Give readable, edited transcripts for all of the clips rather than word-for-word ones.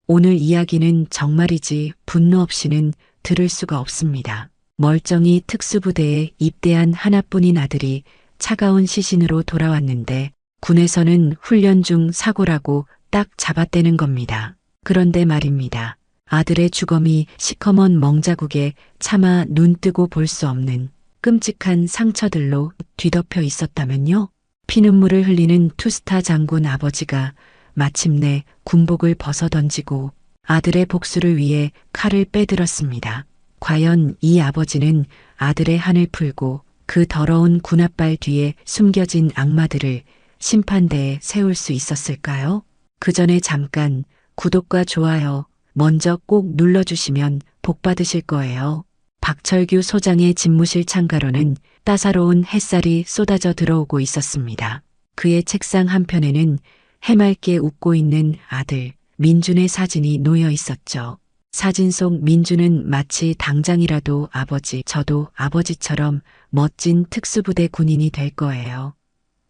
오늘 이야기는 정말이지 분노 없이는 들을 수가 없습니다. 멀쩡히 특수부대에 입대한 하나뿐인 아들이 차가운 시신으로 돌아왔는데 군에서는 훈련 중 사고라고 딱 잡아떼는 겁니다. 그런데 말입니다. 아들의 주검이 시커먼 멍자국에 차마 눈 뜨고 볼 수 없는 끔찍한 상처들로 뒤덮여 있었다면요? 피눈물을 흘리는 투스타 장군 아버지가 마침내 군복을 벗어던지고 아들의 복수를 위해 칼을 빼들었습니다. 과연 이 아버지는 아들의 한을 풀고 그 더러운 군홧발 뒤에 숨겨진 악마들을 심판대에 세울 수 있었을까요? 그 전에 잠깐 구독과 좋아요 먼저 꼭 눌러주시면 복 받으실 거예요. 박철규 소장의 집무실 창가로는 따사로운 햇살이 쏟아져 들어오고 있었습니다. 그의 책상 한편에는 해맑게 웃고 있는 아들 민준의 사진이 놓여 있었죠. 사진 속 민준은 마치 당장이라도 아버지, 저도 아버지처럼 멋진 특수부대 군인이 될 거예요.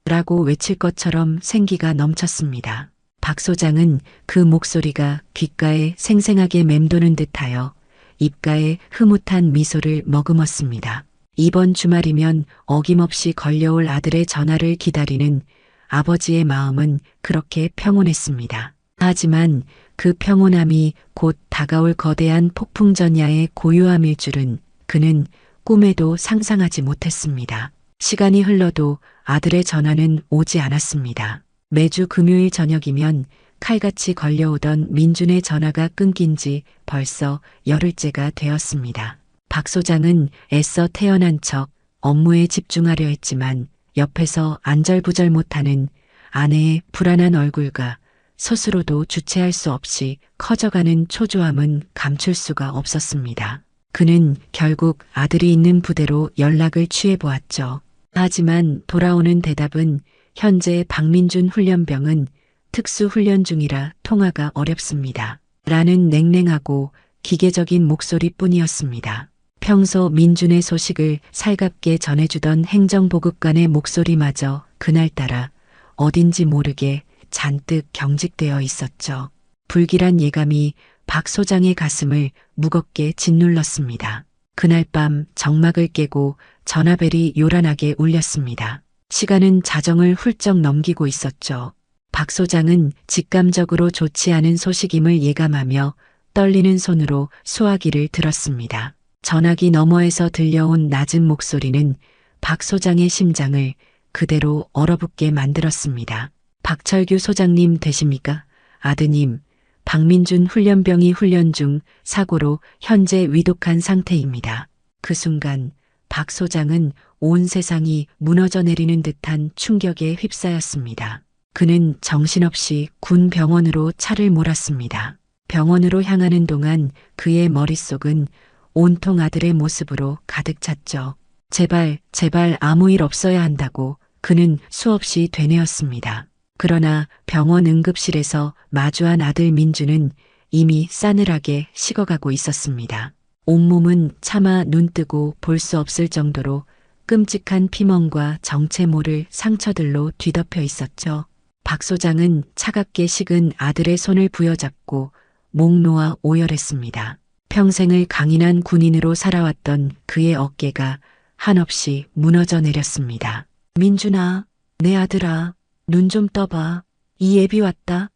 라고 외칠 것처럼 생기가 넘쳤습니다. 박 소장은 그 목소리가 귓가에 생생하게 맴도는 듯하여 입가에 흐뭇한 미소를 머금었습니다. 이번 주말이면 어김없이 걸려올 아들의 전화를 기다리는 아버지의 마음은 그렇게 평온했습니다. 하지만 그 평온함이 곧 다가올 거대한 폭풍전야의 고요함일 줄은 그는 꿈에도 상상하지 못했습니다. 시간이 흘러도 아들의 전화는 오지 않았습니다. 매주 금요일 저녁이면 칼같이 걸려오던 민준의 전화가 끊긴 지 벌써 열흘째가 되었습니다. 박 소장은 애써 태어난 척 업무에 집중하려 했지만 옆에서 안절부절 못하는 아내의 불안한 얼굴과 스스로도 주체할 수 없이 커져가는 초조함은 감출 수가 없었습니다. 그는 결국 아들이 있는 부대로 연락을 취해보았죠. 하지만 돌아오는 대답은 현재 박민준 훈련병은 특수훈련 중이라 통화가 어렵습니다. 라는 냉랭하고 기계적인 목소리뿐이었습니다. 평소 민준의 소식을 살갑게 전해주던 행정보급관의 목소리마저 그날따라 어딘지 모르게 잔뜩 경직되어 있었죠. 불길한 예감이 박 소장의 가슴을 무겁게 짓눌렀습니다. 그날 밤 정막을 깨고 전화벨이 요란하게 울렸습니다. 시간은 자정을 훌쩍 넘기고 있었죠. 박 소장은 직감적으로 좋지 않은 소식임을 예감하며 떨리는 손으로 수화기를 들었습니다. 전화기 너머에서 들려온 낮은 목소리는 박 소장의 심장을 그대로 얼어붙게 만들었습니다. 박철규 소장님 되십니까? 아드님, 박민준 훈련병이 훈련 중 사고로 현재 위독한 상태입니다. 그 순간 박 소장은 온 세상이 무너져 내리는 듯한 충격에 휩싸였습니다. 그는 정신없이 군 병원으로 차를 몰았습니다. 병원으로 향하는 동안 그의 머릿속은 온통 아들의 모습으로 가득 찼죠. 제발, 제발 아무 일 없어야 한다고 그는 수없이 되뇌었습니다. 그러나 병원 응급실에서 마주한 아들 민주는 이미 싸늘하게 식어가고 있었습니다. 온몸은 차마 눈뜨고 볼 수 없을 정도로 끔찍한 피멍과 정체 모를 상처들로 뒤덮여 있었죠. 박 소장은 차갑게 식은 아들의 손을 부여잡고 목 놓아 오열했습니다. 평생을 강인한 군인으로 살아왔던 그의 어깨가 한없이 무너져 내렸습니다. 민준아, 내 아들아, 눈 좀 떠봐. 이 애비 왔다.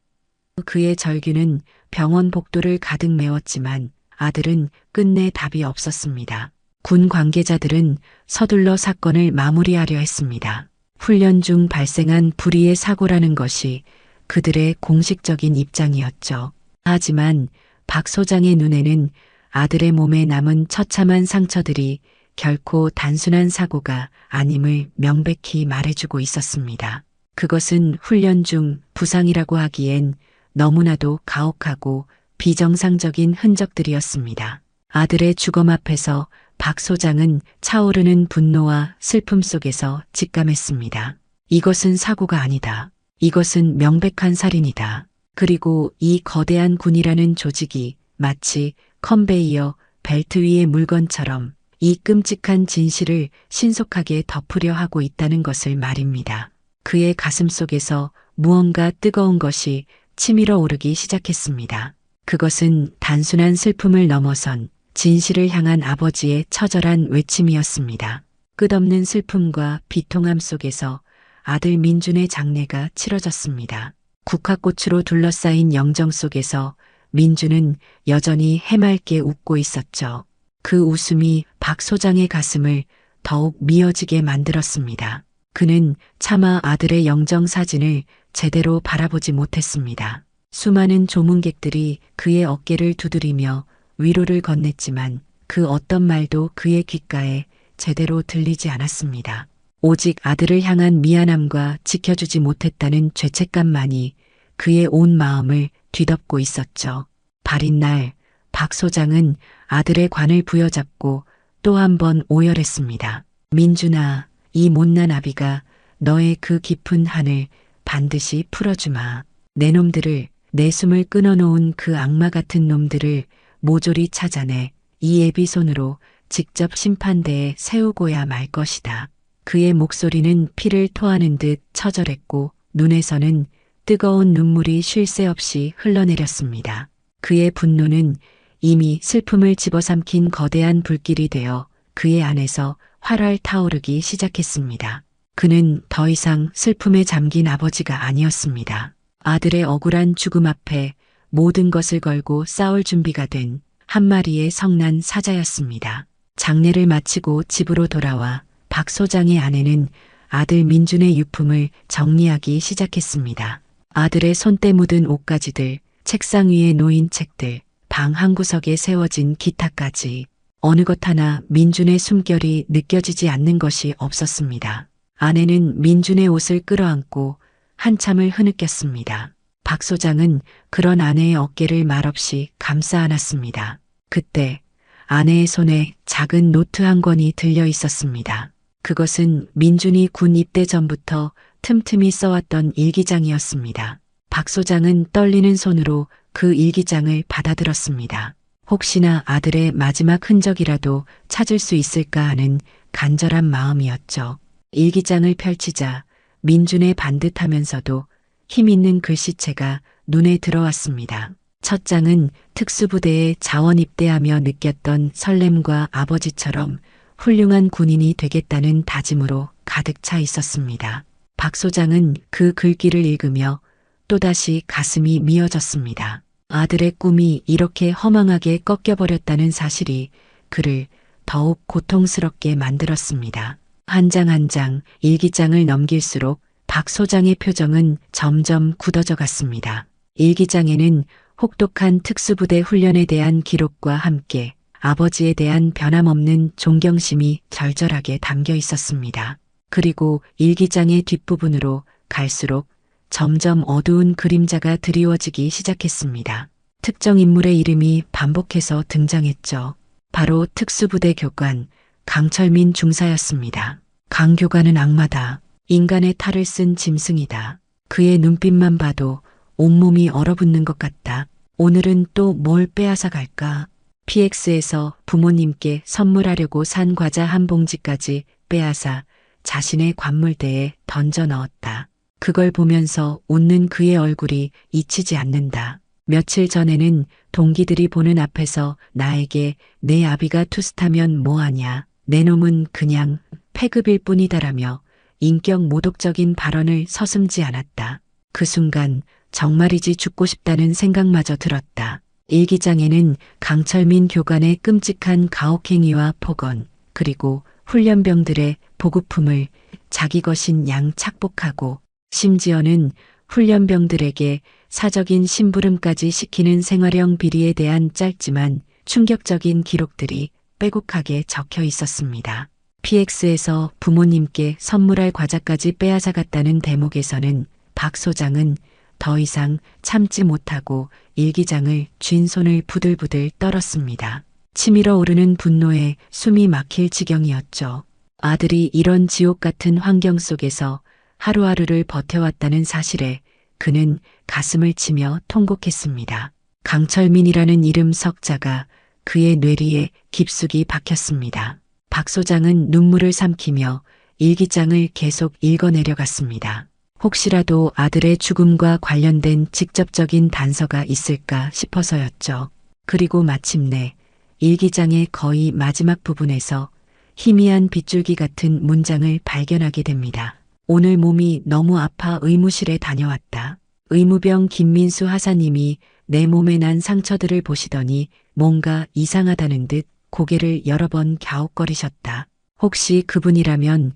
그의 절규는 병원 복도를 가득 메웠지만 아들은 끝내 답이 없었습니다. 군 관계자들은 서둘러 사건을 마무리하려 했습니다. 훈련 중 발생한 불의의 사고라는 것이 그들의 공식적인 입장이었죠. 하지만 박 소장의 눈에는 아들의 몸에 남은 처참한 상처들이 결코 단순한 사고가 아님을 명백히 말해주고 있었습니다. 그것은 훈련 중 부상이라고 하기엔 너무나도 가혹하고 비정상적인 흔적들이었습니다. 아들의 주검 앞에서 박 소장은 차오르는 분노와 슬픔 속에서 직감했습니다. 이것은 사고가 아니다. 이것은 명백한 살인이다. 그리고 이 거대한 군이라는 조직이 마치 컨베이어 벨트 위의 물건처럼 이 끔찍한 진실을 신속하게 덮으려 하고 있다는 것을 말입니다. 그의 가슴 속에서 무언가 뜨거운 것이 치밀어 오르기 시작했습니다. 그것은 단순한 슬픔을 넘어선 진실을 향한 아버지의 처절한 외침이었습니다. 끝없는 슬픔과 비통함 속에서 아들 민준의 장례가 치러졌습니다. 국화꽃으로 둘러싸인 영정 속에서 민준은 여전히 해맑게 웃고 있었죠. 그 웃음이 박 소장의 가슴을 더욱 미어지게 만들었습니다. 그는 차마 아들의 영정 사진을 제대로 바라보지 못했습니다. 수많은 조문객들이 그의 어깨를 두드리며 위로를 건넸지만 그 어떤 말도 그의 귓가에 제대로 들리지 않았습니다. 오직 아들을 향한 미안함과 지켜주지 못했다는 죄책감만이 그의 온 마음을 뒤덮고 있었죠. 발인 날 박 소장은 아들의 관을 부여잡고 또 한 번 오열했습니다. 민준아, 이 못난 아비가 너의 그 깊은 한을 반드시 풀어주마. 내 놈들을, 내 숨을 끊어놓은 그 악마 같은 놈들을 모조리 찾아내 이 애비 손으로 직접 심판대에 세우고야 말 것이다. 그의 목소리는 피를 토하는 듯 처절했고 눈에서는 뜨거운 눈물이 쉴 새 없이 흘러내렸습니다. 그의 분노는 이미 슬픔을 집어삼킨 거대한 불길이 되어 그의 안에서 활활 타오르기 시작했습니다. 그는 더 이상 슬픔에 잠긴 아버지가 아니었습니다. 아들의 억울한 죽음 앞에 모든 것을 걸고 싸울 준비가 된 한 마리의 성난 사자였습니다. 장례를 마치고 집으로 돌아와 박 소장의 아내는 아들 민준의 유품을 정리하기 시작했습니다. 아들의 손때 묻은 옷가지들, 책상 위에 놓인 책들, 방 한구석에 세워진 기타까지 어느 것 하나 민준의 숨결이 느껴지지 않는 것이 없었습니다. 아내는 민준의 옷을 끌어안고 한참을 흐느꼈습니다. 박 소장은 그런 아내의 어깨를 말없이 감싸 안았습니다. 그때 아내의 손에 작은 노트 한 권이 들려 있었습니다. 그것은 민준이 군 입대 전부터 틈틈이 써왔던 일기장이었습니다. 박 소장은 떨리는 손으로 그 일기장을 받아들었습니다. 혹시나 아들의 마지막 흔적이라도 찾을 수 있을까 하는 간절한 마음이었죠. 일기장을 펼치자 민준의 반듯하면서도 힘있는 글씨체가 눈에 들어왔습니다. 첫 장은 특수부대에 자원 입대하며 느꼈던 설렘과 아버지처럼 훌륭한 군인이 되겠다는 다짐으로 가득 차 있었습니다. 박 소장은 그 글귀를 읽으며 또다시 가슴이 미어졌습니다. 아들의 꿈이 이렇게 허망하게 꺾여버렸다는 사실이 그를 더욱 고통스럽게 만들었습니다. 한 장 한 장 일기장을 넘길수록 박 소장의 표정은 점점 굳어져 갔습니다. 일기장에는 혹독한 특수부대 훈련에 대한 기록과 함께 아버지에 대한 변함없는 존경심이 절절하게 담겨 있었습니다. 그리고 일기장의 뒷부분으로 갈수록 점점 어두운 그림자가 드리워지기 시작했습니다. 특정 인물의 이름이 반복해서 등장했죠. 바로 특수부대 교관 강철민 중사였습니다. 강 교관은 악마다. 인간의 탈을 쓴 짐승이다. 그의 눈빛만 봐도 온몸이 얼어붙는 것 같다. 오늘은 또 뭘 빼앗아 갈까? PX에서 부모님께 선물하려고 산 과자 한 봉지까지 빼앗아 자신의 관물대에 던져 넣었다. 그걸 보면서 웃는 그의 얼굴이 잊히지 않는다. 며칠 전에는 동기들이 보는 앞에서 나에게 내 아비가 투스타면 뭐하냐. 내 놈은 그냥 패급일 뿐이다라며 인격 모독적인 발언을 서슴지 않았다. 그 순간 정말이지 죽고 싶다는 생각마저 들었다. 일기장에는 강철민 교관의 끔찍한 가혹행위와 폭언, 그리고 훈련병들의 보급품을 자기 것인 양 착복하고 심지어는 훈련병들에게 사적인 심부름까지 시키는 생활형 비리에 대한 짧지만 충격적인 기록들이 빼곡하게 적혀 있었습니다. PX에서 부모님께 선물할 과자까지 빼앗아갔다는 대목에서는 박 소장은 더 이상 참지 못하고 일기장을 쥔 손을 부들부들 떨었습니다. 치밀어 오르는 분노에 숨이 막힐 지경이었죠. 아들이 이런 지옥 같은 환경 속에서 하루하루를 버텨왔다는 사실에 그는 가슴을 치며 통곡했습니다. 강철민이라는 이름 석자가 그의 뇌리에 깊숙이 박혔습니다. 박 소장은 눈물을 삼키며 일기장을 계속 읽어내려갔습니다. 혹시라도 아들의 죽음과 관련된 직접적인 단서가 있을까 싶어서였죠. 그리고 마침내 일기장의 거의 마지막 부분에서 희미한 빗줄기 같은 문장을 발견하게 됩니다. 오늘 몸이 너무 아파 의무실에 다녀왔다. 의무병 김민수 하사님이 내 몸에 난 상처들을 보시더니 뭔가 이상하다는 듯 고개를 여러 번 갸웃거리셨다. 혹시 그분이라면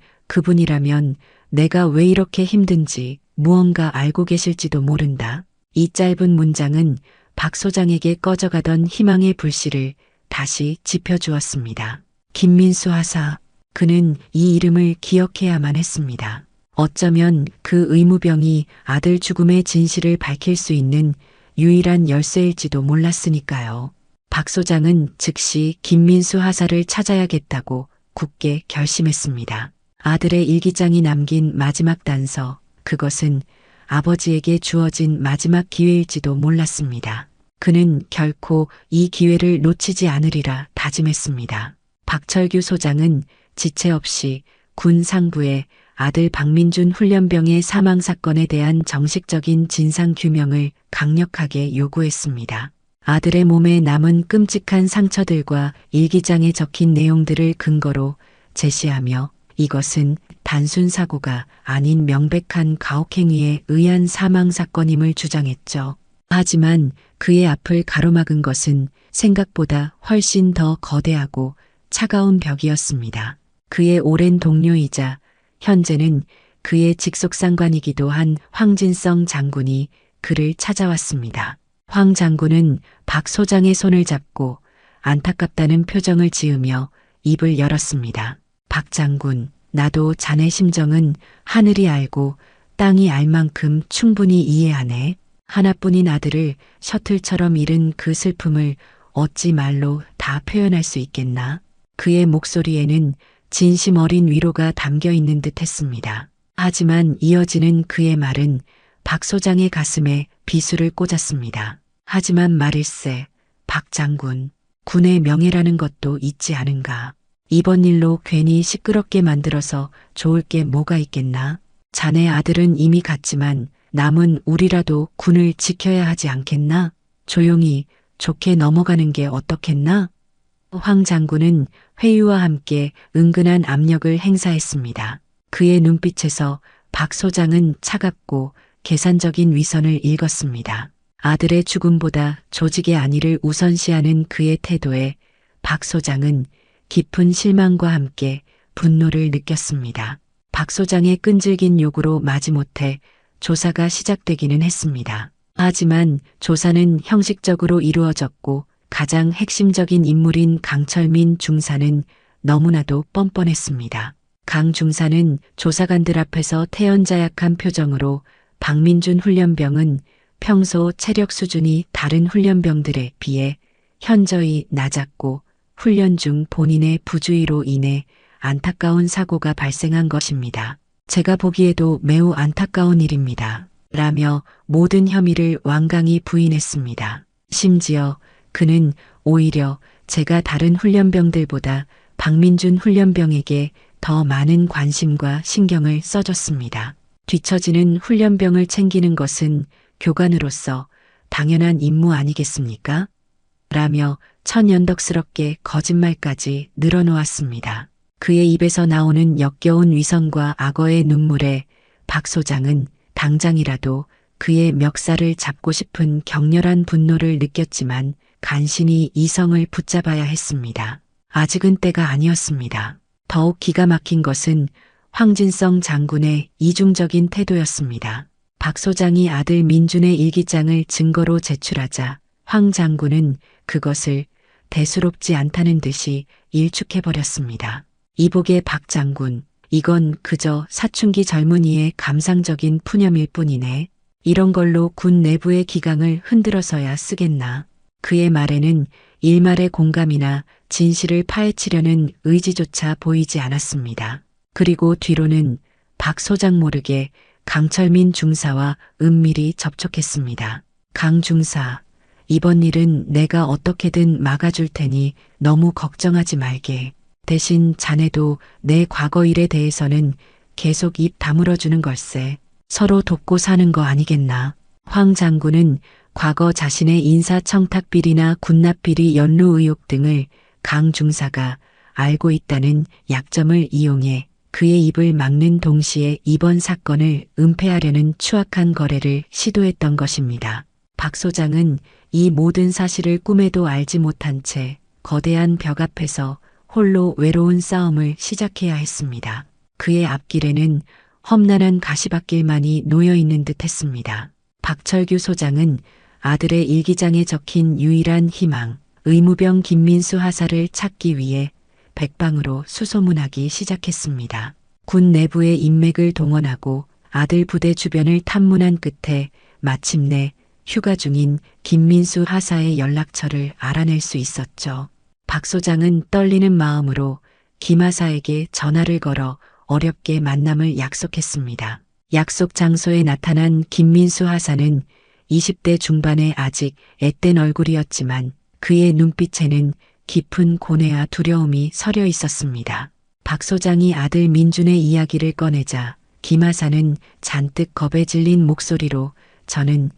내가 왜 이렇게 힘든지 무언가 알고 계실지도 모른다. 이 짧은 문장은 박 소장에게 꺼져가던 희망의 불씨를 다시 지펴주었습니다. 김민수 하사, 그는 이 이름을 기억해야만 했습니다. 어쩌면 그 의무병이 아들 죽음의 진실을 밝힐 수 있는 유일한 열쇠일지도 몰랐으니까요. 박 소장은 즉시 김민수 하사를 찾아야겠다고 굳게 결심했습니다. 아들의 일기장이 남긴 마지막 단서, 그것은 아버지에게 주어진 마지막 기회일지도 몰랐습니다. 그는 결코 이 기회를 놓치지 않으리라 다짐했습니다. 박철규 소장은 지체 없이 군 상부에 아들 박민준 훈련병의 사망 사건에 대한 정식적인 진상 규명을 강력하게 요구했습니다. 아들의 몸에 남은 끔찍한 상처들과 일기장에 적힌 내용들을 근거로 제시하며 이것은 단순 사고가 아닌 명백한 가혹행위에 의한 사망 사건임을 주장했죠. 하지만 그의 앞을 가로막은 것은 생각보다 훨씬 더 거대하고 차가운 벽이었습니다. 그의 오랜 동료이자 현재는 그의 직속상관이기도 한 황진성 장군이 그를 찾아왔습니다. 황 장군은 박 소장의 손을 잡고 안타깝다는 표정을 지으며 입을 열었습니다. 박 장군, 나도 자네 심정은 하늘이 알고 땅이 알 만큼 충분히 이해하네. 하나뿐인 아들을 셔틀처럼 잃은 그 슬픔을 어찌 말로 다 표현할 수 있겠나? 그의 목소리에는 진심 어린 위로가 담겨 있는 듯 했습니다. 하지만 이어지는 그의 말은 박 소장의 가슴에 비수를 꽂았습니다. 하지만 말일세, 박 장군, 군의 명예라는 것도 있지 않은가? 이번 일로 괜히 시끄럽게 만들어서 좋을 게 뭐가 있겠나? 자네 아들은 이미 갔지만 남은 우리라도 군을 지켜야 하지 않겠나? 조용히 좋게 넘어가는 게 어떻겠나? 황 장군은 회유와 함께 은근한 압력을 행사했습니다. 그의 눈빛에서 박 소장은 차갑고 계산적인 위선을 읽었습니다. 아들의 죽음보다 조직의 안위를 우선시하는 그의 태도에 박 소장은 깊은 실망과 함께 분노를 느꼈습니다. 박 소장의 끈질긴 요구로 마지못해 조사가 시작되기는 했습니다. 하지만 조사는 형식적으로 이루어졌고 가장 핵심적인 인물인 강철민 중사는 너무나도 뻔뻔했습니다. 강 중사는 조사관들 앞에서 태연자약한 표정으로 박민준 훈련병은 평소 체력 수준이 다른 훈련병들에 비해 현저히 낮았고 훈련 중 본인의 부주의로 인해 안타까운 사고가 발생한 것입니다. 제가 보기에도 매우 안타까운 일입니다. 라며 모든 혐의를 완강히 부인했습니다. 심지어 그는 오히려 제가 다른 훈련병들보다 박민준 훈련병에게 더 많은 관심과 신경을 써줬습니다. 뒤처지는 훈련병을 챙기는 것은 교관으로서 당연한 임무 아니겠습니까? 라며 천연덕스럽게 거짓말까지 늘어놓았습니다. 그의 입에서 나오는 역겨운 위선과 악어의 눈물에 박 소장은 당장이라도 그의 멱살을 잡고 싶은 격렬한 분노를 느꼈지만 간신히 이성을 붙잡아야 했습니다. 아직은 때가 아니었습니다. 더욱 기가 막힌 것은 황진성 장군의 이중적인 태도였습니다. 박 소장이 아들 민준의 일기장을 증거로 제출하자 황 장군은 그것을 대수롭지 않다는 듯이 일축해버렸습니다. 이복의 박 장군, 이건 그저 사춘기 젊은이의 감상적인 푸념일 뿐이네. 이런 걸로 군 내부의 기강을 흔들어서야 쓰겠나. 그의 말에는 일말의 공감이나 진실을 파헤치려는 의지조차 보이지 않았습니다. 그리고 뒤로는 박 소장 모르게 강철민 중사와 은밀히 접촉했습니다. 강 중사, 이번 일은 내가 어떻게든 막아줄 테니 너무 걱정하지 말게. 대신 자네도 내 과거 일에 대해서는 계속 입 다물어주는 걸세. 서로 돕고 사는 거 아니겠나. 황 장군은 과거 자신의 인사청탁비리나 군납비리 연루 의혹 등을 강 중사가 알고 있다는 약점을 이용해 그의 입을 막는 동시에 이번 사건을 은폐하려는 추악한 거래를 시도했던 것입니다. 박 소장은 이 모든 사실을 꿈에도 알지 못한 채 거대한 벽 앞에서 홀로 외로운 싸움을 시작해야 했습니다. 그의 앞길에는 험난한 가시밭길만이 놓여 있는 듯 했습니다. 박철규 소장은 아들의 일기장에 적힌 유일한 희망, 의무병 김민수 하사를 찾기 위해 백방으로 수소문하기 시작했습니다. 군 내부의 인맥을 동원하고 아들 부대 주변을 탐문한 끝에 마침내 휴가 중인 김민수 하사의 연락처를 알아낼 수 있었죠. 박 소장은 떨리는 마음으로 김 하사에게 전화를 걸어 어렵게 만남을 약속했습니다. 약속 장소에 나타난 김민수 하사는 20대 중반의 아직 앳된 얼굴이었지만 그의 눈빛에는 깊은 고뇌와 두려움이 서려 있었습니다. 박 소장이 아들 민준의 이야기를 꺼내자 김 하사는 잔뜩 겁에 질린 목소리로 저는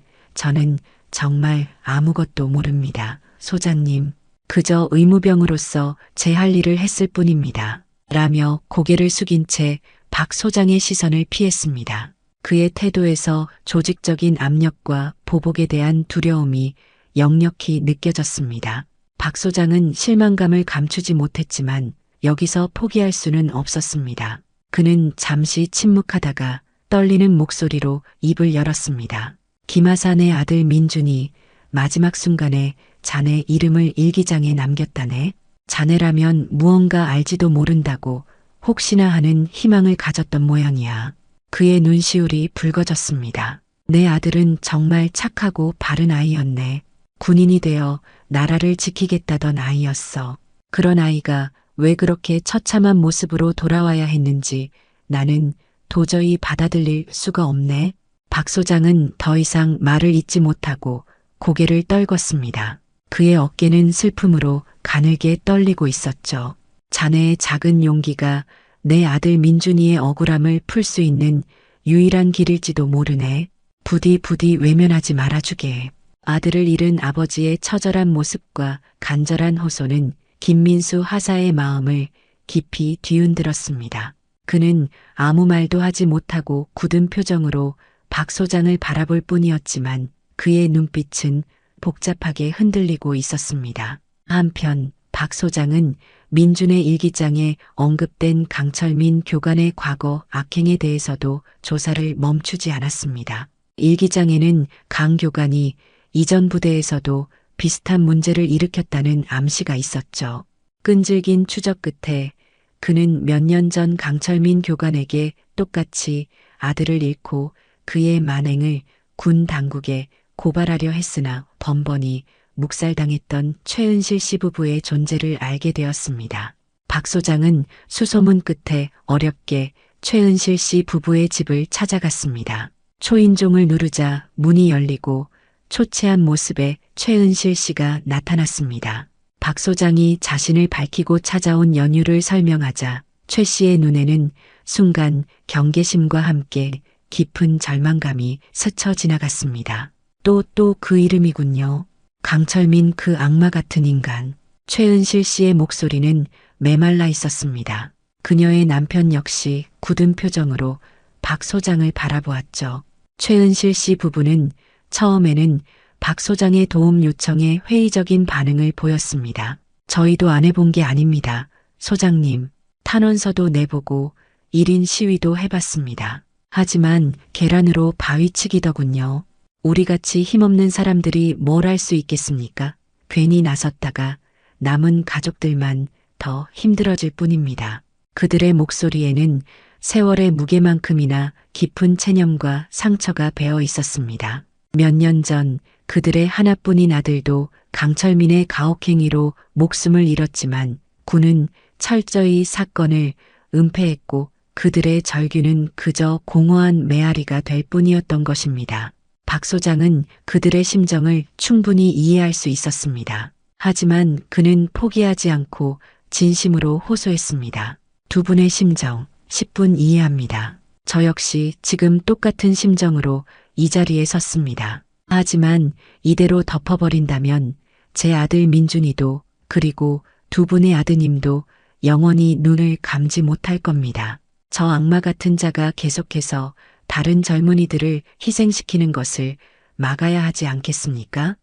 정말 아무것도 모릅니다. 소장님, 그저 의무병으로서 제 할 일을 했을 뿐입니다. 라며 고개를 숙인 채 박 소장의 시선을 피했습니다. 그의 태도에서 조직적인 압력과 보복에 대한 두려움이 역력히 느껴졌습니다. 박 소장은 실망감을 감추지 못했지만 여기서 포기할 수는 없었습니다. 그는 잠시 침묵하다가 떨리는 목소리로 입을 열었습니다. 김하산의 아들 민준이 마지막 순간에 자네 이름을 일기장에 남겼다네. 자네라면 무언가 알지도 모른다고 혹시나 하는 희망을 가졌던 모양이야. 그의 눈시울이 붉어졌습니다. 내 아들은 정말 착하고 바른 아이였네. 군인이 되어 나라를 지키겠다던 아이였어. 그런 아이가 왜 그렇게 처참한 모습으로 돌아와야 했는지 나는 도저히 받아들일 수가 없네. 박 소장은 더 이상 말을 잇지 못하고 고개를 떨궜습니다. 그의 어깨는 슬픔으로 가늘게 떨리고 있었죠. 자네의 작은 용기가 내 아들 민준이의 억울함을 풀 수 있는 유일한 길일지도 모르네. 부디 외면하지 말아주게. 아들을 잃은 아버지의 처절한 모습과 간절한 호소는 김민수 하사의 마음을 깊이 뒤흔들었습니다. 그는 아무 말도 하지 못하고 굳은 표정으로 박 소장을 바라볼 뿐이었지만 그의 눈빛은 복잡하게 흔들리고 있었습니다. 한편 박 소장은 민준의 일기장에 언급된 강철민 교관의 과거 악행에 대해서도 조사를 멈추지 않았습니다. 일기장에는 강 교관이 이전 부대에서도 비슷한 문제를 일으켰다는 암시가 있었죠. 끈질긴 추적 끝에 그는 몇 년 전 강철민 교관에게 똑같이 아들을 잃고 그의 만행을 군 당국에 고발하려 했으나 번번이 묵살당했던 최은실 씨 부부의 존재를 알게 되었습니다. 박 소장은 수소문 끝에 어렵게 최은실 씨 부부의 집을 찾아갔습니다. 초인종을 누르자 문이 열리고 초췌한 모습의 최은실 씨가 나타났습니다. 박 소장이 자신을 밝히고 찾아온 연유를 설명하자 최 씨의 눈에는 순간 경계심과 함께 깊은 절망감이 스쳐 지나갔습니다. 또 그 이름이군요. 강철민 그 악마 같은 인간. 최은실 씨의 목소리는 메말라 있었습니다. 그녀의 남편 역시 굳은 표정으로 박 소장을 바라보았죠. 최은실 씨 부부는 처음에는 박 소장의 도움 요청에 회의적인 반응을 보였습니다. 저희도 안 해본 게 아닙니다. 소장님, 탄원서도 내보고 1인 시위도 해봤습니다. 하지만 계란으로 바위치기더군요. 우리같이 힘없는 사람들이 뭘 할 수 있겠습니까? 괜히 나섰다가 남은 가족들만 더 힘들어질 뿐입니다. 그들의 목소리에는 세월의 무게만큼이나 깊은 체념과 상처가 배어 있었습니다. 몇 년 전 그들의 하나뿐인 아들도 강철민의 가혹행위로 목숨을 잃었지만 군은 철저히 사건을 은폐했고 그들의 절규는 그저 공허한 메아리가 될 뿐이었던 것입니다. 박 소장은 그들의 심정을 충분히 이해할 수 있었습니다. 하지만 그는 포기하지 않고 진심으로 호소했습니다. 두 분의 심정 10분 이해합니다. 저 역시 지금 똑같은 심정으로 이 자리에 섰습니다. 하지만 이대로 덮어버린다면 제 아들 민준이도 그리고 두 분의 아드님도 영원히 눈을 감지 못할 겁니다. 저 악마 같은 자가 계속해서 다른 젊은이들을 희생시키는 것을 막아야 하지 않겠습니까?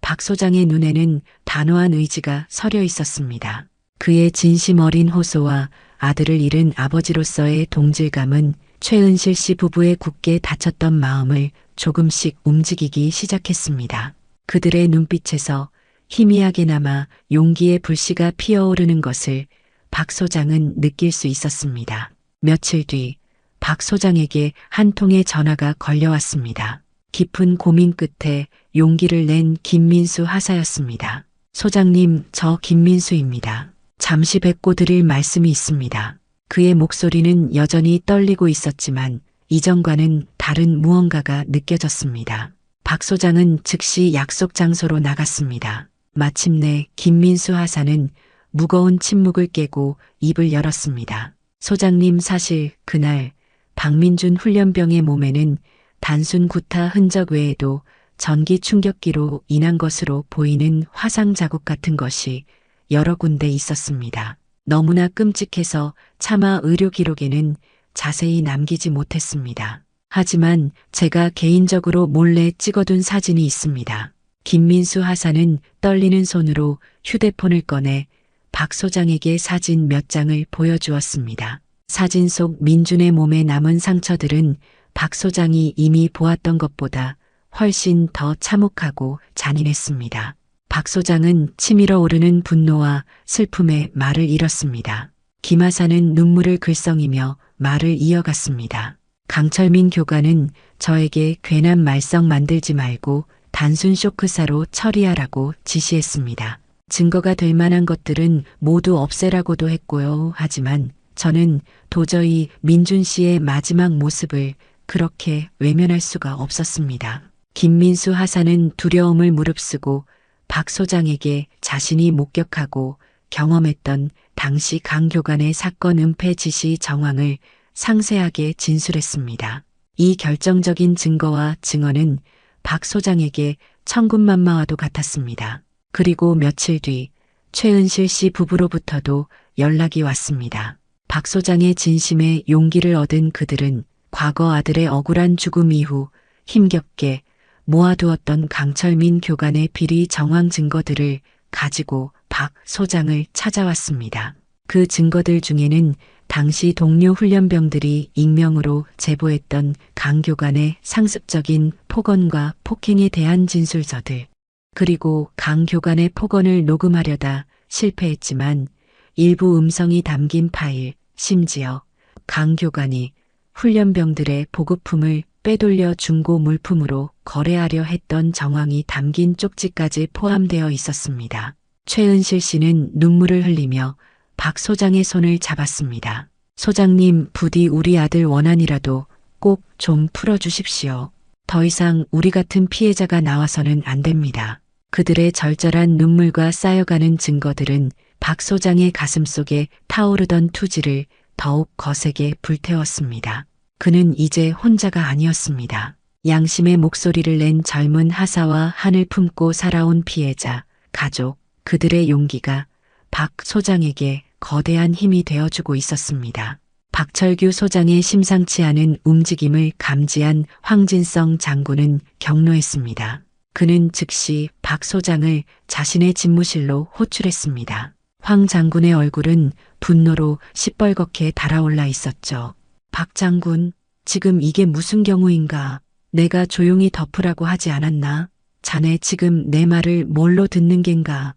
박 소장의 눈에는 단호한 의지가 서려 있었습니다. 그의 진심 어린 호소와 아들을 잃은 아버지로서의 동질감은 최은실 씨 부부의 굳게 닫혔던 마음을 조금씩 움직이기 시작했습니다. 그들의 눈빛에서 희미하게나마 용기의 불씨가 피어오르는 것을 박 소장은 느낄 수 있었습니다. 며칠 뒤 박 소장에게 한 통의 전화가 걸려왔습니다. 깊은 고민 끝에 용기를 낸 김민수 하사였습니다. 소장님, 저 김민수입니다. 잠시 뵙고 드릴 말씀이 있습니다. 그의 목소리는 여전히 떨리고 있었지만 이전과는 다른 무언가가 느껴졌습니다. 박 소장은 즉시 약속 장소로 나갔습니다. 마침내 김민수 하사는 무거운 침묵을 깨고 입을 열었습니다. 소장님, 사실 그날 박민준 훈련병의 몸에는 단순 구타 흔적 외에도 전기 충격기로 인한 것으로 보이는 화상 자국 같은 것이 여러 군데 있었습니다. 너무나 끔찍해서 차마 의료 기록에는 자세히 남기지 못했습니다. 하지만 제가 개인적으로 몰래 찍어둔 사진이 있습니다. 김민수 하사는 떨리는 손으로 휴대폰을 꺼내 박 소장에게 사진 몇 장을 보여주었습니다. 사진 속 민준의 몸에 남은 상처들은 박 소장이 이미 보았던 것보다 훨씬 더 참혹하고 잔인했습니다. 박 소장은 치밀어 오르는 분노와 슬픔에 말을 잃었습니다. 김하사는 눈물을 글썽이며 말을 이어갔습니다. 강철민 교관은 저에게 괜한 말썽 만들지 말고 단순 쇼크사로 처리하라고 지시했습니다. 증거가 될 만한 것들은 모두 없애라고도 했고요. 하지만 저는 도저히 민준 씨의 마지막 모습을 그렇게 외면할 수가 없었습니다. 김민수 하사는 두려움을 무릅쓰고 박 소장에게 자신이 목격하고 경험했던 당시 강 교관의 사건 은폐 지시 정황을 상세하게 진술했습니다. 이 결정적인 증거와 증언은 박 소장에게 천군만마와도 같았습니다. 그리고 며칠 뒤 최은실 씨 부부로부터도 연락이 왔습니다. 박 소장의 진심에 용기를 얻은 그들은 과거 아들의 억울한 죽음 이후 힘겹게 모아두었던 강철민 교관의 비리 정황 증거들을 가지고 박 소장을 찾아왔습니다. 그 증거들 중에는 당시 동료 훈련병들이 익명으로 제보했던 강 교관의 상습적인 폭언과 폭행에 대한 진술서들, 그리고 강 교관의 폭언을 녹음하려다 실패했지만 일부 음성이 담긴 파일, 심지어 강 교관이 훈련병들의 보급품을 빼돌려 중고 물품으로 거래하려 했던 정황이 담긴 쪽지까지 포함되어 있었습니다. 최은실 씨는 눈물을 흘리며 박 소장의 손을 잡았습니다. 소장님, 부디 우리 아들 원한이라도 꼭 좀 풀어주십시오. 더 이상 우리 같은 피해자가 나와서는 안 됩니다. 그들의 절절한 눈물과 쌓여가는 증거들은 박 소장의 가슴속에 타오르던 투지를 더욱 거세게 불태웠습니다. 그는 이제 혼자가 아니었습니다. 양심의 목소리를 낸 젊은 하사와 한을 품고 살아온 피해자, 가족, 그들의 용기가 박 소장에게 거대한 힘이 되어주고 있었습니다. 박철규 소장의 심상치 않은 움직임을 감지한 황진성 장군은 격노했습니다. 그는 즉시 박 소장을 자신의 집무실로 호출했습니다. 황 장군의 얼굴은 분노로 시뻘겋게 달아올라 있었죠. 박 장군, 지금 이게 무슨 경우인가? 내가 조용히 덮으라고 하지 않았나? 자네 지금 내 말을 뭘로 듣는 겐가?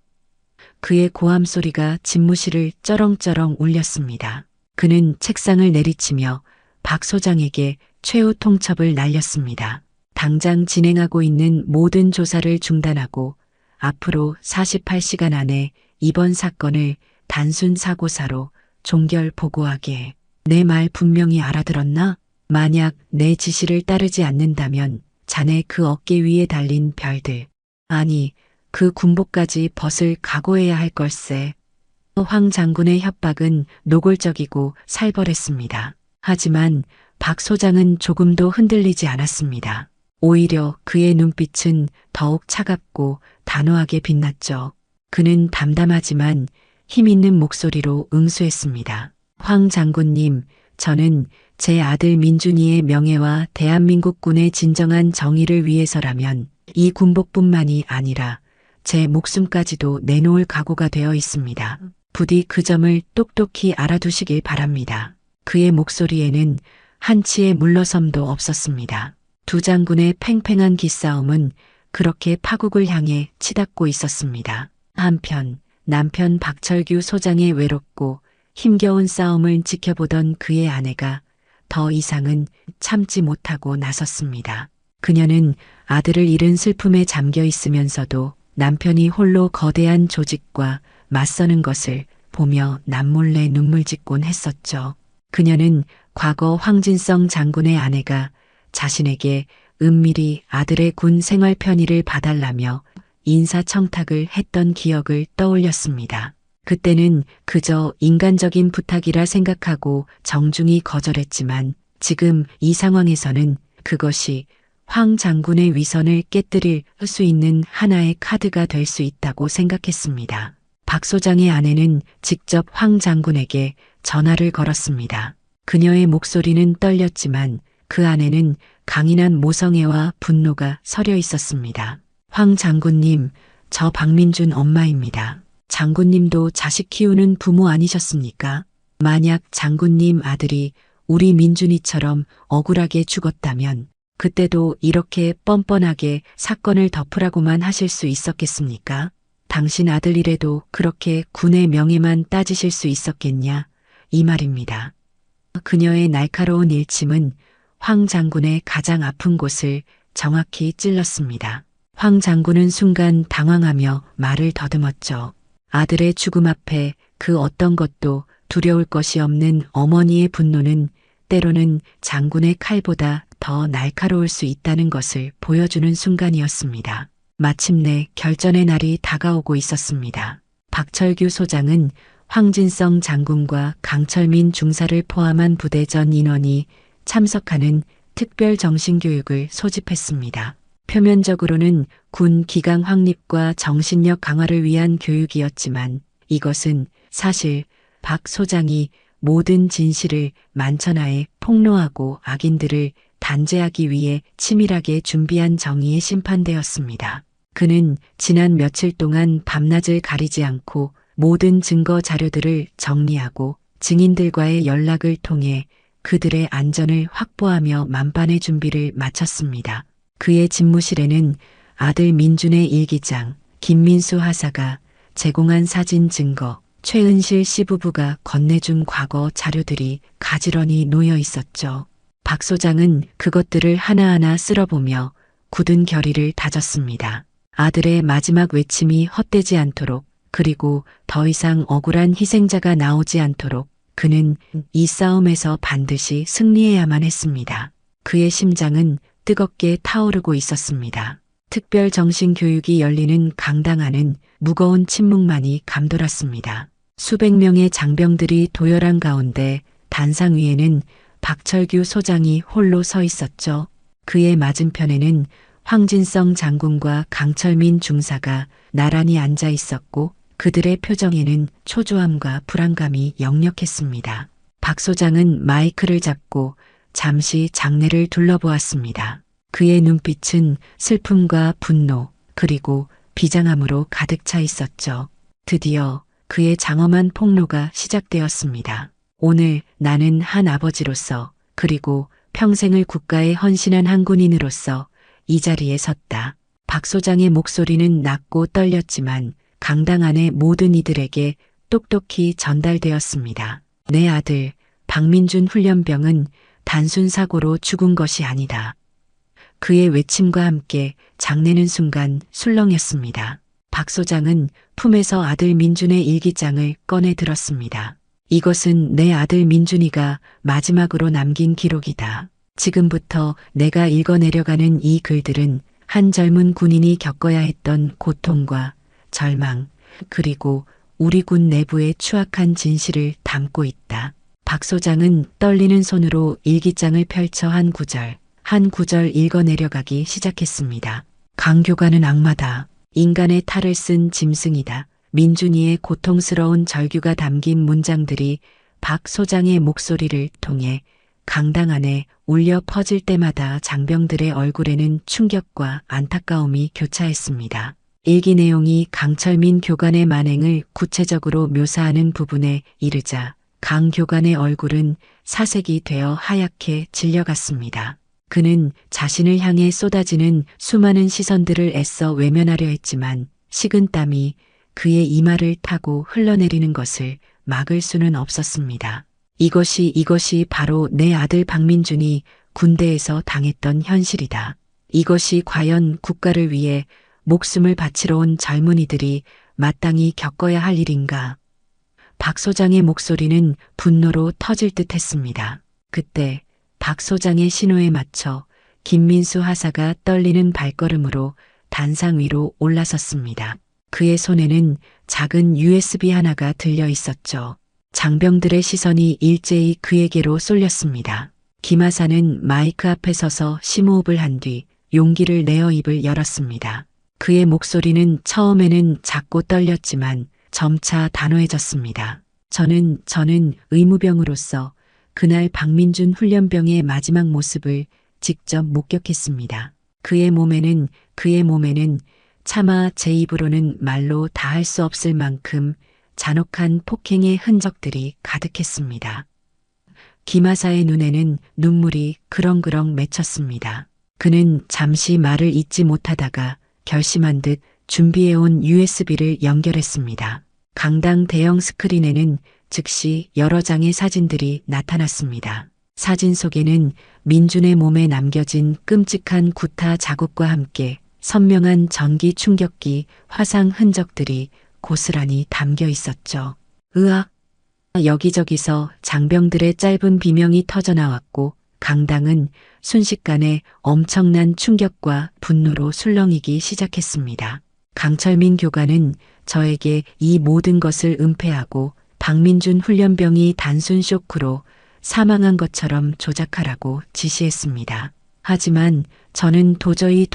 그의 고함 소리가 집무실을 쩌렁쩌렁 울렸습니다. 그는 책상을 내리치며 박 소장에게 최후 통첩을 날렸습니다. 당장 진행하고 있는 모든 조사를 중단하고 앞으로 48시간 안에 이번 사건을 단순 사고사로 종결 보고하게. 내 말 분명히 알아들었나? 만약 내 지시를 따르지 않는다면 자네 그 어깨 위에 달린 별들, 아니 그 군복까지 벗을 각오해야 할 걸세. 황 장군의 협박은 노골적이고 살벌했습니다. 하지만 박 소장은 조금도 흔들리지 않았습니다. 오히려 그의 눈빛은 더욱 차갑고 단호하게 빛났죠. 그는 담담하지만 힘 있는 목소리로 응수했습니다. 황 장군님, 저는 제 아들 민준이의 명예와 대한민국군의 진정한 정의를 위해서라면 이 군복뿐만이 아니라 제 목숨까지도 내놓을 각오가 되어 있습니다. 부디 그 점을 똑똑히 알아두시길 바랍니다. 그의 목소리에는 한치의 물러섬도 없었습니다. 두 장군의 팽팽한 기싸움은 그렇게 파국을 향해 치닫고 있었습니다. 한편 남편 박철규 소장의 외롭고 힘겨운 싸움을 지켜보던 그의 아내가 더 이상은 참지 못하고 나섰습니다. 그녀는 아들을 잃은 슬픔에 잠겨 있으면서도 남편이 홀로 거대한 조직과 맞서는 것을 보며 남몰래 눈물 짓곤 했었죠. 그녀는 과거 황진성 장군의 아내가 자신에게 은밀히 아들의 군 생활 편의를 봐달라며 인사청탁을 했던 기억을 떠올렸습니다. 그때는 그저 인간적인 부탁이라 생각하고 정중히 거절했지만 지금 이 상황에서는 그것이 황 장군의 위선을 깨뜨릴 수 있는 하나의 카드가 될 수 있다고 생각했습니다. 박 소장의 아내는 직접 황 장군에게 전화를 걸었습니다. 그녀의 목소리는 떨렸지만 그 안에는 강인한 모성애와 분노가 서려 있었습니다. 황 장군님, 저 박민준 엄마입니다. 장군님도 자식 키우는 부모 아니셨습니까? 만약 장군님 아들이 우리 민준이처럼 억울하게 죽었다면 그때도 이렇게 뻔뻔하게 사건을 덮으라고만 하실 수 있었겠습니까? 당신 아들 일에도 그렇게 군의 명예만 따지실 수 있었겠냐? 이 말입니다. 그녀의 날카로운 일침은 황 장군의 가장 아픈 곳을 정확히 찔렀습니다. 황 장군은 순간 당황하며 말을 더듬었죠. 아들의 죽음 앞에 그 어떤 것도 두려울 것이 없는 어머니의 분노는 때로는 장군의 칼보다 더 날카로울 수 있다는 것을 보여주는 순간이었습니다. 마침내 결전의 날이 다가오고 있었습니다. 박철규 소장은 황진성 장군과 강철민 중사를 포함한 부대전 인원이 참석하는 특별 정신교육을 소집했습니다. 표면적으로는 군 기강 확립과 정신력 강화를 위한 교육이었지만 이것은 사실 박 소장이 모든 진실을 만천하에 폭로하고 악인들을 단죄하기 위해 치밀하게 준비한 정의의 심판대였습니다. 그는 지난 며칠 동안 밤낮을 가리지 않고 모든 증거 자료들을 정리하고 증인들과의 연락을 통해 그들의 안전을 확보하며 만반의 준비를 마쳤습니다. 그의 집무실에는 아들 민준의 일기장, 김민수 하사가 제공한 사진 증거, 최은실 씨부부가 건네준 과거 자료들이 가지런히 놓여 있었죠. 박 소장은 그것들을 하나하나 쓸어보며 굳은 결의를 다졌습니다. 아들의 마지막 외침이 헛되지 않도록 그리고 더 이상 억울한 희생자가 나오지 않도록 그는 이 싸움에서 반드시 승리해야만 했습니다. 그의 심장은 뜨겁게 타오르고 있었습니다. 특별 정신교육이 열리는 강당 안은 무거운 침묵만이 감돌았습니다. 수백 명의 장병들이 도열한 가운데 단상 위에는 박철규 소장이 홀로 서 있었죠. 그의 맞은편에는 황진성 장군과 강철민 중사가 나란히 앉아 있었고 그들의 표정에는 초조함과 불안감이 역력했습니다. 박 소장은 마이크를 잡고 잠시 장내를 둘러보았습니다. 그의 눈빛은 슬픔과 분노 그리고 비장함으로 가득 차 있었죠. 드디어 그의 장엄한 폭로가 시작되었습니다. 오늘 나는 한 아버지로서 그리고 평생을 국가에 헌신한 한 군인으로서 이 자리에 섰다. 박 소장의 목소리는 낮고 떨렸지만 강당 안의 모든 이들에게 똑똑히 전달되었습니다. 내 아들 박민준 훈련병은 단순 사고로 죽은 것이 아니다. 그의 외침과 함께 장내는 순간 술렁였습니다. 박 소장은 품에서 아들 민준의 일기장을 꺼내 들었습니다. 이것은 내 아들 민준이가 마지막으로 남긴 기록이다. 지금부터 내가 읽어내려가는 이 글들은 한 젊은 군인이 겪어야 했던 고통과 절망, 그리고 우리 군 내부의 추악한 진실을 담고 있다. 박 소장은 떨리는 손으로 일기장을 펼쳐 한 구절 읽어 내려가기 시작했습니다. 강교관은 악마다. 인간의 탈을 쓴 짐승이다. 민준이의 고통스러운 절규가 담긴 문장들이 박 소장의 목소리를 통해 강당 안에 울려 퍼질 때마다 장병들의 얼굴에는 충격과 안타까움이 교차했습니다. 일기 내용이 강철민 교관의 만행을 구체적으로 묘사하는 부분에 이르자 강 교관의 얼굴은 사색이 되어 하얗게 질려갔습니다. 그는 자신을 향해 쏟아지는 수많은 시선들을 애써 외면하려 했지만 식은땀이 그의 이마를 타고 흘러내리는 것을 막을 수는 없었습니다. 이것이 바로 내 아들 박민준이 군대에서 당했던 현실이다. 이것이 과연 국가를 위해 목숨을 바치러 온 젊은이들이 마땅히 겪어야 할 일인가? 박 소장의 목소리는 분노로 터질 듯 했습니다. 그때 박 소장의 신호에 맞춰 김민수 하사가 떨리는 발걸음으로 단상 위로 올라섰습니다. 그의 손에는 작은 USB 하나가 들려 있었죠. 장병들의 시선이 일제히 그에게로 쏠렸습니다. 김 하사는 마이크 앞에 서서 심호흡을 한 뒤 용기를 내어 입을 열었습니다. 그의 목소리는 처음에는 작고 떨렸지만 점차 단호해졌습니다. 저는 의무병으로서 그날 박민준 훈련병의 마지막 모습을 직접 목격했습니다. 그의 몸에는 차마 제 입으로는 말로 다 할 수 없을 만큼 잔혹한 폭행의 흔적들이 가득했습니다. 김하사의 눈에는 눈물이 그렁그렁 맺혔습니다. 그는 잠시 말을 잇지 못하다가 결심한 듯 준비해온 USB를 연결했습니다. 강당 대형 스크린에는 즉시 여러 장의 사진들이 나타났습니다. 사진 속에는 민준의 몸에 남겨진 끔찍한 구타 자국과 함께 선명한 전기 충격기 화상 흔적들이 고스란히 담겨 있었죠. 으악! 여기저기서 장병들의 짧은 비명이 터져나왔고 강당은 순식간에 엄청난 충격과 분노로 술렁이기 시작했습니다. 강철민 교관은 저에게 이 모든 것을 은폐하고 박민준 훈련병이 단순 쇼크로 사망한 것처럼 조작하라고 지시했습니다. 하지만 저는 도저히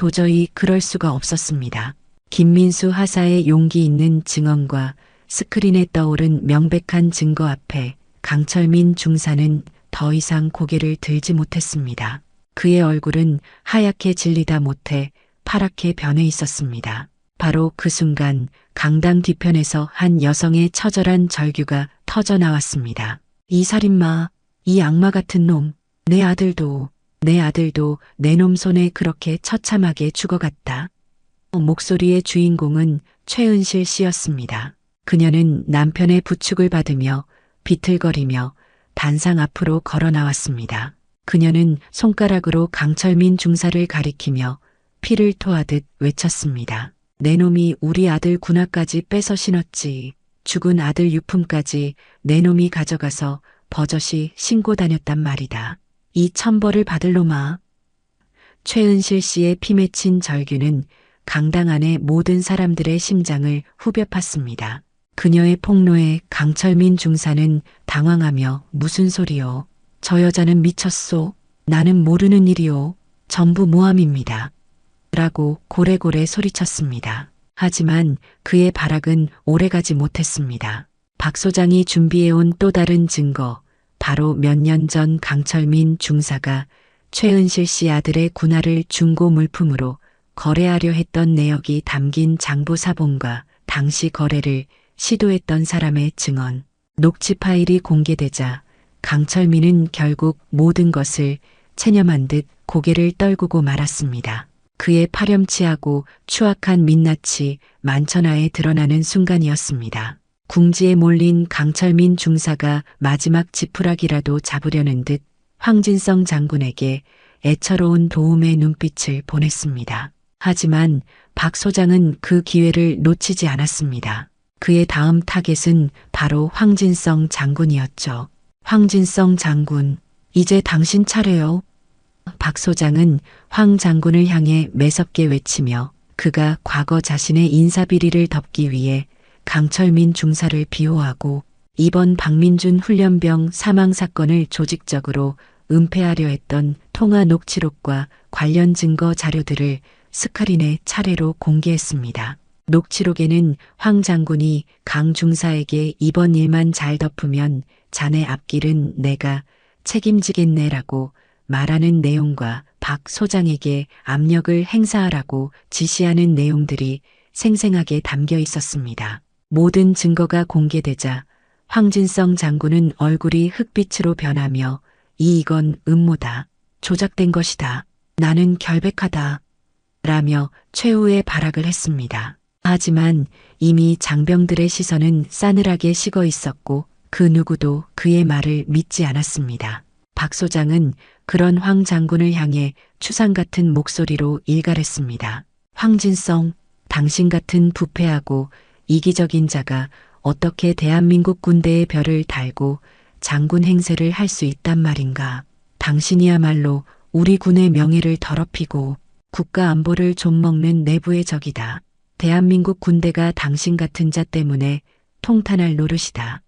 그럴 수가 없었습니다. 김민수 하사의 용기 있는 증언과 스크린에 떠오른 명백한 증거 앞에 강철민 중사는 더 이상 고개를 들지 못했습니다. 그의 얼굴은 하얗게 질리다 못해 파랗게 변해 있었습니다. 바로 그 순간 강당 뒤편에서 한 여성의 처절한 절규가 터져 나왔습니다. 이 살인마, 이 악마 같은 놈, 내 아들도 내 놈 손에 그렇게 처참하게 죽어갔다. 목소리의 주인공은 최은실 씨였습니다. 그녀는 남편의 부축을 받으며 비틀거리며 단상 앞으로 걸어 나왔습니다. 그녀는 손가락으로 강철민 중사를 가리키며 피를 토하듯 외쳤습니다. 내 놈이 우리 아들 군화까지 뺏어 신었지. 죽은 아들 유품까지 내 놈이 가져가서 버젓이 신고 다녔단 말이다. 이 천벌을 받을 놈아. 최은실 씨의 피 맺힌 절규는 강당 안의 모든 사람들의 심장을 후벼 팠습니다. 그녀의 폭로에 강철민 중사는 당황하며 무슨 소리요? 저 여자는 미쳤소. 나는 모르는 일이요. 전부 모함입니다. 라고 고래고래 소리쳤습니다. 하지만 그의 발악은 오래가지 못했습니다. 박 소장이 준비해온 또 다른 증거, 바로 몇 년 전 강철민 중사가 최은실 씨 아들의 군화를 중고 물품으로 거래하려 했던 내역이 담긴 장부 사본과 당시 거래를 시도했던 사람의 증언, 녹취 파일이 공개되자 강철민은 결국 모든 것을 체념한 듯 고개를 떨구고 말았습니다. 그의 파렴치하고 추악한 민낯이 만천하에 드러나는 순간이었습니다. 궁지에 몰린 강철민 중사가 마지막 지푸라기라도 잡으려는 듯 황진성 장군에게 애처로운 도움의 눈빛을 보냈습니다. 하지만 박 소장은 그 기회를 놓치지 않았습니다. 그의 다음 타겟은 바로 황진성 장군이었죠. 황진성 장군, 이제 당신 차례요. 박 소장은 황 장군을 향해 매섭게 외치며 그가 과거 자신의 인사비리를 덮기 위해 강철민 중사를 비호하고 이번 박민준 훈련병 사망 사건을 조직적으로 은폐하려 했던 통화 녹취록과 관련 증거 자료들을 스크린에 차례로 공개했습니다. 녹취록에는 황 장군이 강 중사에게 이번 일만 잘 덮으면 자네 앞길은 내가 책임지겠네라고 말하는 내용과 박 소장에게 압력을 행사하라고 지시하는 내용들이 생생하게 담겨 있었습니다. 모든 증거가 공개되자 황진성 장군은 얼굴이 흑빛으로 변하며 이건 음모다. 조작된 것이다. 나는 결백하다. 라며 최후의 발악을 했습니다. 하지만 이미 장병들의 시선은 싸늘하게 식어 있었고 그 누구도 그의 말을 믿지 않았습니다. 박 소장은 그런 황 장군을 향해 추상 같은 목소리로 일갈했습니다. 황진성, 당신 같은 부패하고 이기적인 자가 어떻게 대한민국 군대의 별을 달고 장군 행세를 할 수 있단 말인가. 당신이야말로 우리 군의 명예를 더럽히고 국가 안보를 좀먹는 내부의 적이다. 대한민국 군대가 당신 같은 자 때문에 통탄할 노릇이다.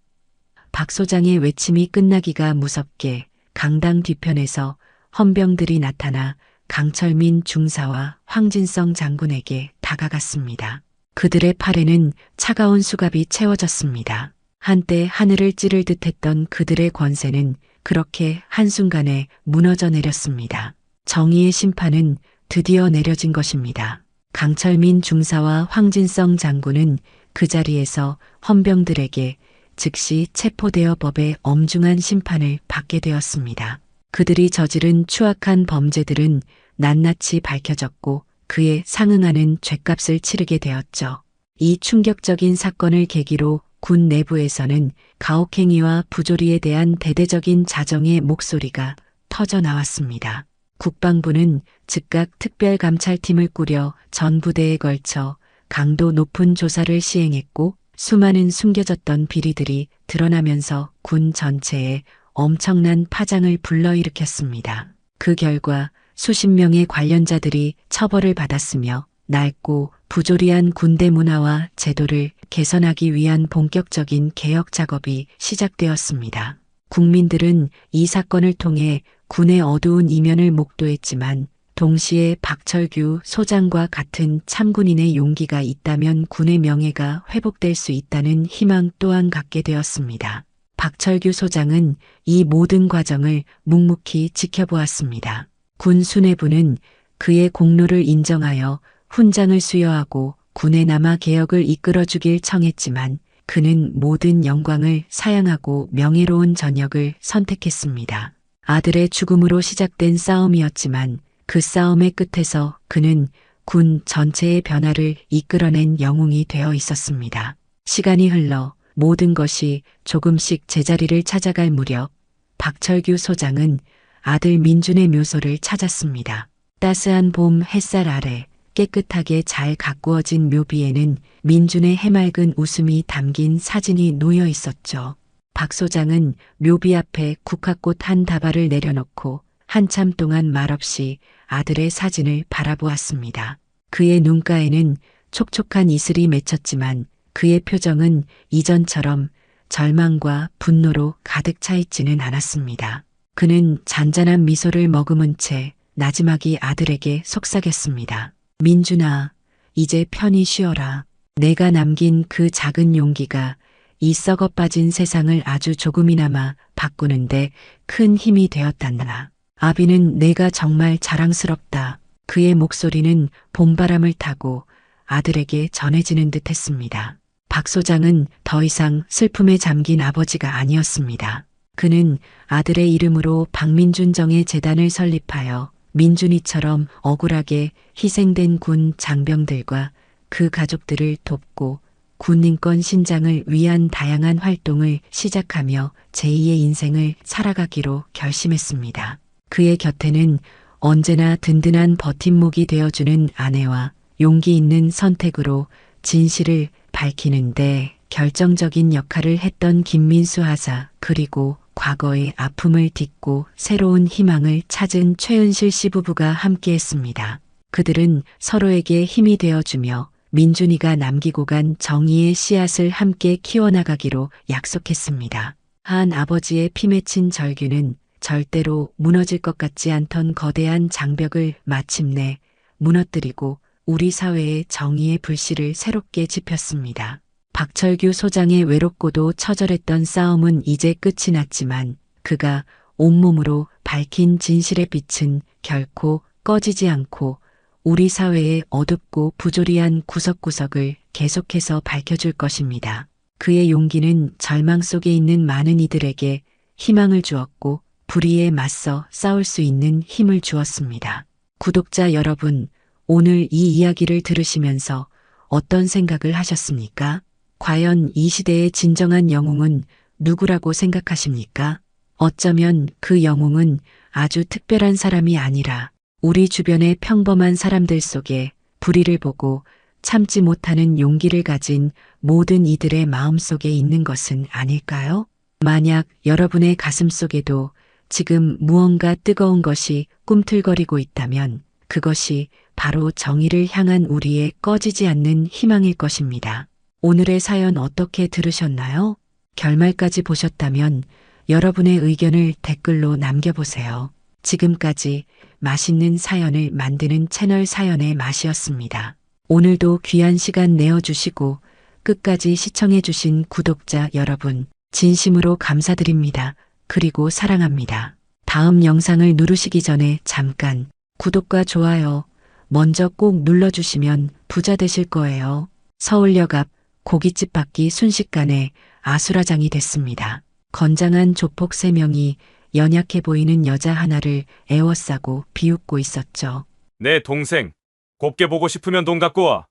박 소장의 외침이 끝나기가 무섭게 강당 뒤편에서 헌병들이 나타나 강철민 중사와 황진성 장군에게 다가갔습니다. 그들의 팔에는 차가운 수갑이 채워졌습니다. 한때 하늘을 찌를 듯했던 그들의 권세는 그렇게 한순간에 무너져 내렸습니다. 정의의 심판은 드디어 내려진 것입니다. 강철민 중사와 황진성 장군은 그 자리에서 헌병들에게 즉시 체포되어 법의 엄중한 심판을 받게 되었습니다. 그들이 저지른 추악한 범죄들은 낱낱이 밝혀졌고 그에 상응하는 죗값을 치르게 되었죠. 이 충격적인 사건을 계기로 군 내부에서는 가혹행위와 부조리에 대한 대대적인 자정의 목소리가 터져 나왔습니다. 국방부는 즉각 특별감찰팀을 꾸려 전 부대에 걸쳐 강도 높은 조사를 시행했고 수많은 숨겨졌던 비리들이 드러나면서 군 전체에 엄청난 파장을 불러일으켰습니다. 그 결과 수십 명의 관련자들이 처벌을 받았으며 낡고 부조리한 군대 문화와 제도를 개선하기 위한 본격적인 개혁 작업이 시작되었습니다. 국민들은 이 사건을 통해 군의 어두운 이면을 목도했지만 동시에 박철규 소장과 같은 참군인의 용기가 있다면 군의 명예가 회복될 수 있다는 희망 또한 갖게 되었습니다. 박철규 소장은 이 모든 과정을 묵묵히 지켜보았습니다. 군 수뇌부는 그의 공로를 인정하여 훈장을 수여하고 군에 남아 개혁을 이끌어주길 청했지만 그는 모든 영광을 사양하고 명예로운 전역을 선택했습니다. 아들의 죽음으로 시작된 싸움이었지만 그 싸움의 끝에서 그는 군 전체의 변화를 이끌어낸 영웅이 되어 있었습니다. 시간이 흘러 모든 것이 조금씩 제자리를 찾아갈 무렵 박철규 소장은 아들 민준의 묘소를 찾았습니다. 따스한 봄 햇살 아래 깨끗하게 잘 가꾸어진 묘비에는 민준의 해맑은 웃음이 담긴 사진이 놓여 있었죠. 박 소장은 묘비 앞에 국화꽃 한 다발을 내려놓고 한참 동안 말없이 아들의 사진을 바라보았습니다. 그의 눈가에는 촉촉한 이슬이 맺혔지만 그의 표정은 이전처럼 절망과 분노로 가득 차 있지는 않았습니다. 그는 잔잔한 미소를 머금은 채 나지막이 아들에게 속삭였습니다. 민준아, 이제 편히 쉬어라. 내가 남긴 그 작은 용기가 이 썩어 빠진 세상을 아주 조금이나마 바꾸는데 큰 힘이 되었단다. 아비는 내가 정말 자랑스럽다. 그의 목소리는 봄바람을 타고 아들에게 전해지는 듯 했습니다. 박 소장은 더 이상 슬픔에 잠긴 아버지가 아니었습니다. 그는 아들의 이름으로 박민준 정예 재단을 설립하여 민준이처럼 억울하게 희생된 군 장병들과 그 가족들을 돕고 군인권 신장을 위한 다양한 활동을 시작하며 제2의 인생을 살아가기로 결심했습니다. 그의 곁에는 언제나 든든한 버팀목이 되어주는 아내와 용기 있는 선택으로 진실을 밝히는데 결정적인 역할을 했던 김민수 하사 그리고 과거의 아픔을 딛고 새로운 희망을 찾은 최은실 씨 부부가 함께했습니다. 그들은 서로에게 힘이 되어주며 민준이가 남기고 간 정의의 씨앗을 함께 키워나가기로 약속했습니다. 한 아버지의 피 맺힌 절규는 절대로 무너질 것 같지 않던 거대한 장벽을 마침내 무너뜨리고 우리 사회의 정의의 불씨를 새롭게 지폈습니다. 박철규 소장의 외롭고도 처절했던 싸움은 이제 끝이 났지만 그가 온몸으로 밝힌 진실의 빛은 결코 꺼지지 않고 우리 사회의 어둡고 부조리한 구석구석을 계속해서 밝혀줄 것입니다. 그의 용기는 절망 속에 있는 많은 이들에게 희망을 주었고 불의에 맞서 싸울 수 있는 힘을 주었습니다. 구독자 여러분, 오늘 이 이야기를 들으시면서 어떤 생각을 하셨습니까? 과연 이 시대의 진정한 영웅은 누구라고 생각하십니까? 어쩌면 그 영웅은 아주 특별한 사람이 아니라 우리 주변의 평범한 사람들 속에 불의를 보고 참지 못하는 용기를 가진 모든 이들의 마음속에 있는 것은 아닐까요? 만약 여러분의 가슴 속에도 지금 무언가 뜨거운 것이 꿈틀거리고 있다면 그것이 바로 정의를 향한 우리의 꺼지지 않는 희망일 것입니다. 오늘의 사연 어떻게 들으셨나요? 결말까지 보셨다면 여러분의 의견을 댓글로 남겨보세요. 지금까지 맛있는 사연을 만드는 채널 사연의 맛이었습니다. 오늘도 귀한 시간 내어주시고 끝까지 시청해주신 구독자 여러분, 진심으로 감사드립니다. 그리고 사랑합니다. 다음 영상을 누르시기 전에 잠깐 구독과 좋아요 먼저 꼭 눌러주시면 부자 되실 거예요. 서울역 앞 고깃집 밖이 순식간에 아수라장이 됐습니다. 건장한 조폭 3명이 연약해 보이는 여자 하나를 애워싸고 비웃고 있었죠. 내 동생, 곱게 보고 싶으면 돈 갖고 와.